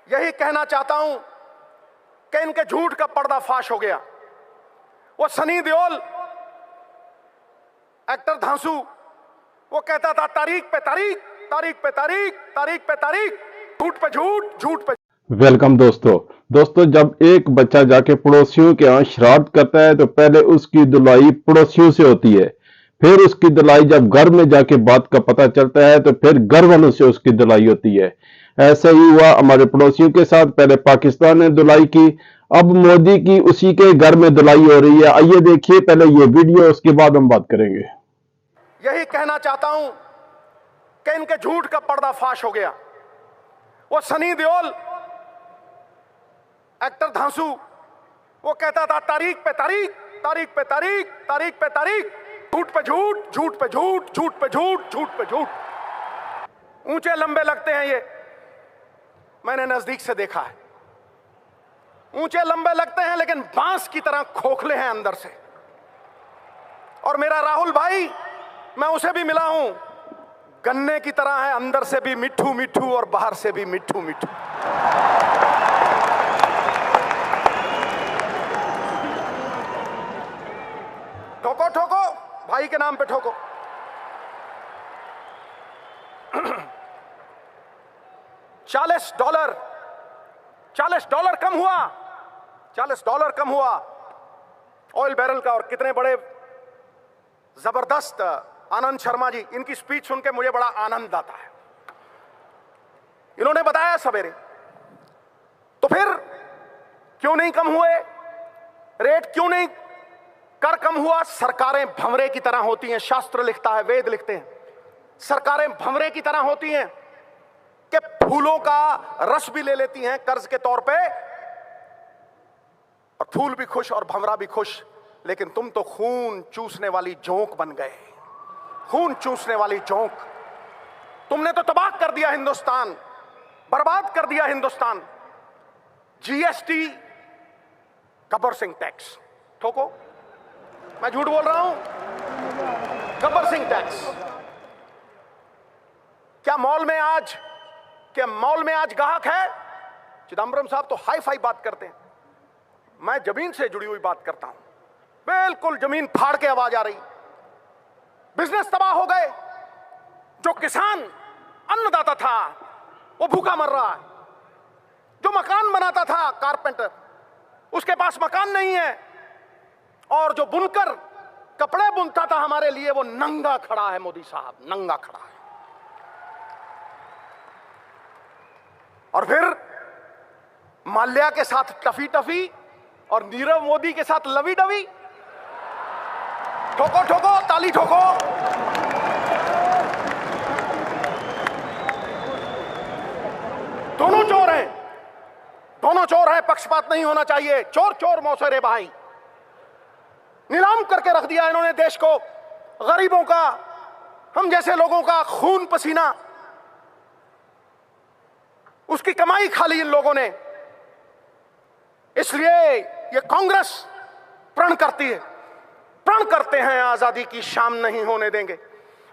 यही कहना चाहता हूं कि इनके झूठ का पर्दाफाश हो गया। वो सनी देओल, एक्टर धांसू, वो कहता था तारीख पे तारीख, तारीख पे तारीख, तारीख पे तारीख, झूठ पे झूठ, झूठ पे। वेलकम दोस्तों, जब एक बच्चा जाके पड़ोसियों के यहाँ श्राद्ध करता है तो पहले उसकी धुलाई पड़ोसियों से होती है, फिर उसकी धुलाई जब घर में जाके बात का पता चलता है तो फिर घर वालों से उसकी धुलाई होती है। ऐसा ही हुआ हमारे पड़ोसियों के साथ। पहले पाकिस्तान ने धुलाई की, अब मोदी की उसी के घर में धुलाई हो रही है। आइए देखिए पहले ये वीडियो, उसके बाद हम बात करेंगे। यही कहना चाहता हूं कि इनके झूठ का पर्दाफाश हो गया। वो सनी देओल, एक्टर धांसू, वो कहता था तारीख पे तारीख, तारीख पे तारीख, तारीख पे तारीख, झूठ पे झूठ, झूठ पे झूठ, झूठ पे झूठ, झूठ पे झूठ। ऊंचे लंबे लगते हैं ये, मैंने नजदीक से देखा है। ऊंचे लंबे लगते हैं लेकिन बांस की तरह खोखले हैं अंदर से। और मेरा राहुल भाई, मैं उसे भी मिला हूं, गन्ने की तरह है, अंदर से भी मिठू मिठू और बाहर से भी मिठू मिठू। ठोको ठोको, भाई के नाम पे ठोको। $40 $40 कम हुआ, $40 कम हुआ ऑयल बैरल का। और कितने बड़े जबरदस्त आनंद शर्मा जी, इनकी स्पीच सुन के मुझे बड़ा आनंद आता है। इन्होंने बताया सवेरे, तो फिर क्यों नहीं कम हुए रेट, क्यों नहीं कर कम हुआ? सरकारें भंवरे की तरह होती हैं, शास्त्र लिखता है, वेद लिखते हैं, सरकारें भंवरे की तरह होती हैं कि फूलों का रस भी ले लेती हैं कर्ज के तौर पे, और फूल भी खुश और भंवरा भी खुश। लेकिन तुम तो खून चूसने वाली जोंक बन गए, खून चूसने वाली जोंक। तुमने तो तबाह कर दिया हिंदुस्तान, बर्बाद कर दिया हिंदुस्तान। जीएसटी, गब्बर सिंह टैक्स, ठोको, मैं झूठ बोल रहा हूं? गब्बर सिंह टैक्स। क्या मॉल में आज ग्राहक है? चिदंबरम साहब तो हाई फाई बात करते हैं, मैं जमीन से जुड़ी हुई बात करता हूं। बिल्कुल जमीन फाड़ के आवाज आ रही। बिजनेस तबाह हो गए। जो किसान अन्नदाता था वो भूखा मर रहा है। जो मकान बनाता था कारपेंटर, उसके पास मकान नहीं है। और जो बुनकर कपड़े बुनता था हमारे लिए, वो नंगा खड़ा है। मोदी साहब नंगा खड़ा है। और फिर माल्या के साथ टफी टफी और नीरव मोदी के साथ लवी डवी। ठोको ठोको, ताली ठोको। दोनों चोर हैं, दोनों चोर हैं, पक्षपात नहीं होना चाहिए। चोर चोर मौसेरे भाई। नीलाम करके रख दिया इन्होंने देश को, गरीबों का, हम जैसे लोगों का खून पसीना, उसकी कमाई खा ली इन लोगों ने। इसलिए ये कांग्रेस प्रण करती है, प्रण करते हैं, आजादी की शाम नहीं होने देंगे,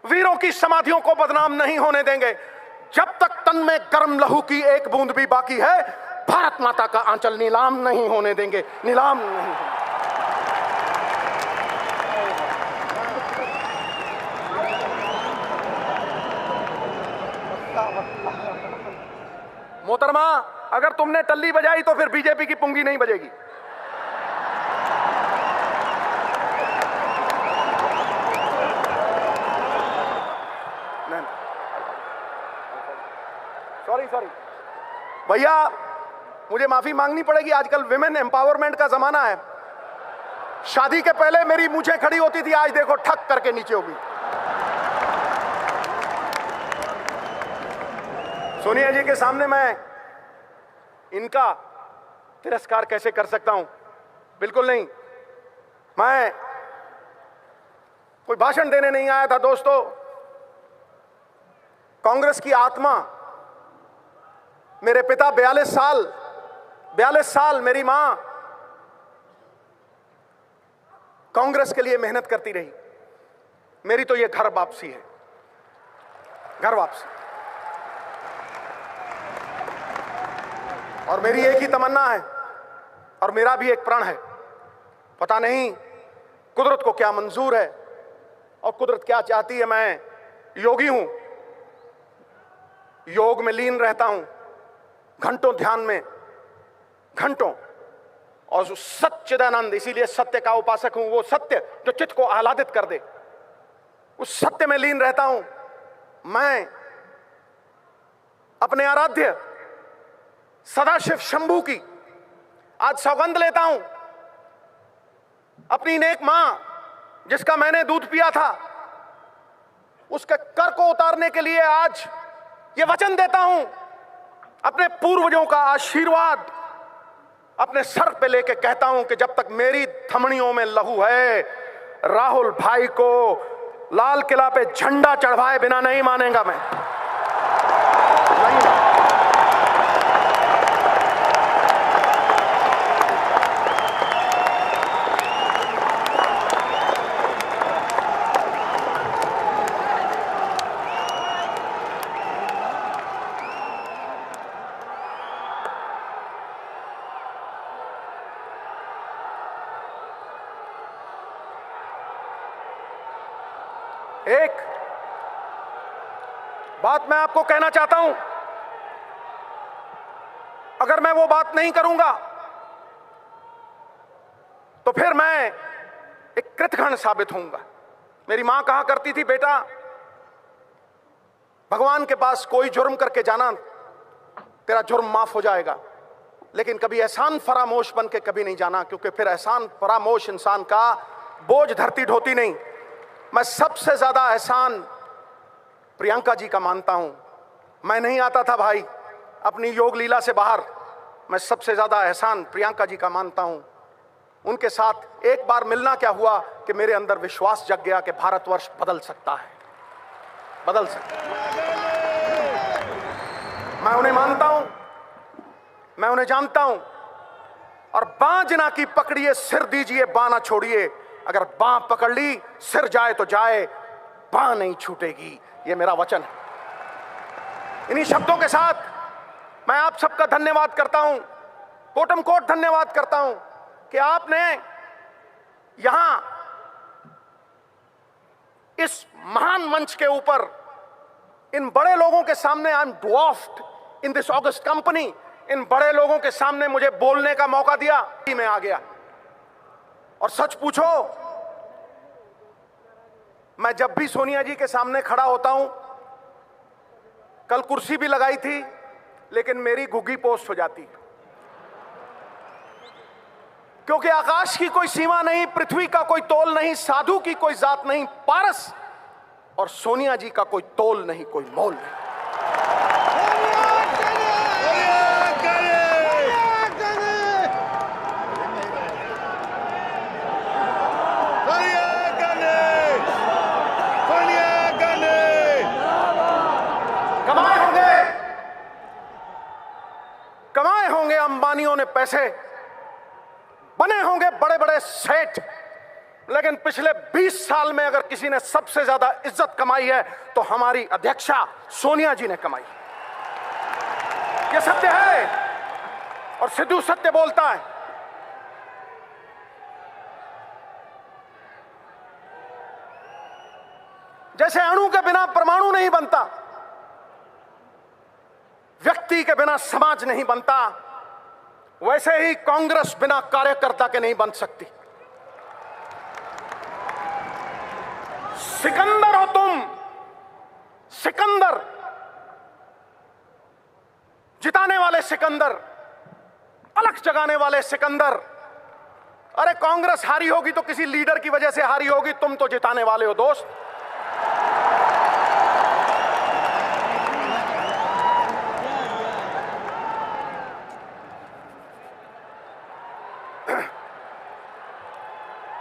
वीरों की समाधियों को बदनाम नहीं होने देंगे। जब तक तन में गर्म लहू की एक बूंद भी बाकी है, भारत माता का आंचल नीलाम नहीं होने देंगे, नीलाम नहीं होने। मोहतरमा, अगर तुमने टल्ली बजाई तो फिर बीजेपी की पुंगी नहीं बजेगी। सॉरी भैया, मुझे माफी मांगनी पड़ेगी। आजकल विमेन एम्पावरमेंट का जमाना है। शादी के पहले मेरी मूंछें खड़ी होती थी, आज देखो ठक करके नीचे होगी। सोनिया जी के सामने मैं इनका तिरस्कार कैसे कर सकता हूं? बिल्कुल नहीं। मैं कोई भाषण देने नहीं आया था दोस्तों। कांग्रेस की आत्मा, मेरे पिता 42 साल, मेरी मां कांग्रेस के लिए मेहनत करती रही। मेरी तो ये घर वापसी है, घर वापसी। और मेरी एक ही तमन्ना है और मेरा भी एक प्रण है। पता नहीं कुदरत को क्या मंजूर है और कुदरत क्या चाहती है। मैं योगी हूं, योग में लीन रहता हूं, घंटों ध्यान में, घंटों, और सच्चिदानंद, इसीलिए सत्य का उपासक हूं। वो सत्य जो चित्त को आह्लादित कर दे, उस सत्य में लीन रहता हूं। मैं अपने आराध्य सदाशिव शंभू की आज सौगंध लेता हूं। अपनी नेक मां जिसका मैंने दूध पिया था, उसके कर को उतारने के लिए आज ये वचन देता हूं। अपने पूर्वजों का आशीर्वाद अपने सर पे लेके कहता हूं कि जब तक मेरी धमनियों में लहू है, राहुल भाई को लाल किला पे झंडा चढ़वाए बिना नहीं मानेगा मैं, नहीं मानेगा। एक बात मैं आपको कहना चाहता हूं, अगर मैं वो बात नहीं करूंगा तो फिर मैं एक कृतघ्न साबित होऊंगा। मेरी मां कहा करती थी, बेटा भगवान के पास कोई जुर्म करके जाना, तेरा जुर्म माफ हो जाएगा, लेकिन कभी एहसान फरामोश बन के कभी नहीं जाना, क्योंकि फिर एहसान फरामोश इंसान का बोझ धरती ढोती नहीं। मैं सबसे ज्यादा एहसान प्रियंका जी का मानता हूं। मैं नहीं आता था भाई अपनी योग लीला से बाहर, मैं सबसे ज्यादा एहसान प्रियंका जी का मानता हूं। उनके साथ एक बार मिलना क्या हुआ कि मेरे अंदर विश्वास जग गया कि भारतवर्ष बदल सकता है, बदल सकता है। मैं उन्हें मानता हूं, मैं उन्हें जानता हूं। और बांजना की पकड़िए, सिर दीजिए, बाँ ना छोड़िए। अगर बाँ पकड़ ली, सिर जाए तो जाए, बाँ नहीं छूटेगी, ये मेरा वचन है। इन्हीं शब्दों के साथ मैं आप सबका धन्यवाद करता हूं, कोटम कोट धन्यवाद करता हूं कि आपने यहां इस महान मंच के ऊपर इन बड़े लोगों के सामने, I am dwarfed in this august company, इन बड़े लोगों के सामने मुझे बोलने का मौका दिया। मैं आ गया। और सच पूछो, मैं जब भी सोनिया जी के सामने खड़ा होता हूं, कल कुर्सी भी लगाई थी लेकिन मेरी घुग्गी पोस्ट हो जाती, क्योंकि आकाश की कोई सीमा नहीं, पृथ्वी का कोई तोल नहीं, साधु की कोई जात नहीं, पारस और सोनिया जी का कोई तोल नहीं, कोई मोल नहीं। कमाए होंगे अंबानियों ने पैसे, बने होंगे बड़े बड़े सेठ, लेकिन पिछले 20 साल में अगर किसी ने सबसे ज्यादा इज्जत कमाई है तो हमारी अध्यक्षा सोनिया जी ने कमाई। यह सत्य है और सिद्धू सत्य बोलता है। जैसे अणु के बिना परमाणु नहीं बनता, व्यक्ति के बिना समाज नहीं बनता, वैसे ही कांग्रेस बिना कार्यकर्ता के नहीं बन सकती। सिकंदर हो तुम, सिकंदर, जिताने वाले सिकंदर, अलग जगाने वाले सिकंदर। अरे कांग्रेस हारी होगी तो किसी लीडर की वजह से हारी होगी, तुम तो जिताने वाले हो दोस्त।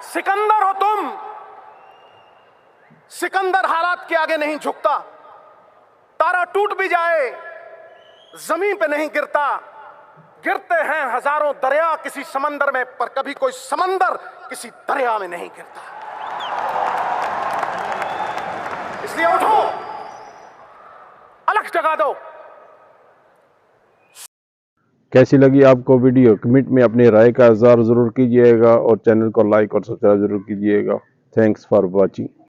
सिकंदर हो तुम, सिकंदर हालात के आगे नहीं झुकता, तारा टूट भी जाए जमीन पे नहीं गिरता, गिरते हैं हजारों दरिया किसी समंदर में, पर कभी कोई समंदर किसी दरिया में नहीं गिरता। इसलिए उठो, अलग जगा दो। कैसी लगी आपको वीडियो, कमेंट में अपनी राय का इज़हार ज़रूर कीजिएगा और चैनल को लाइक और सब्सक्राइब ज़रूर कीजिएगा। Thanks for watching.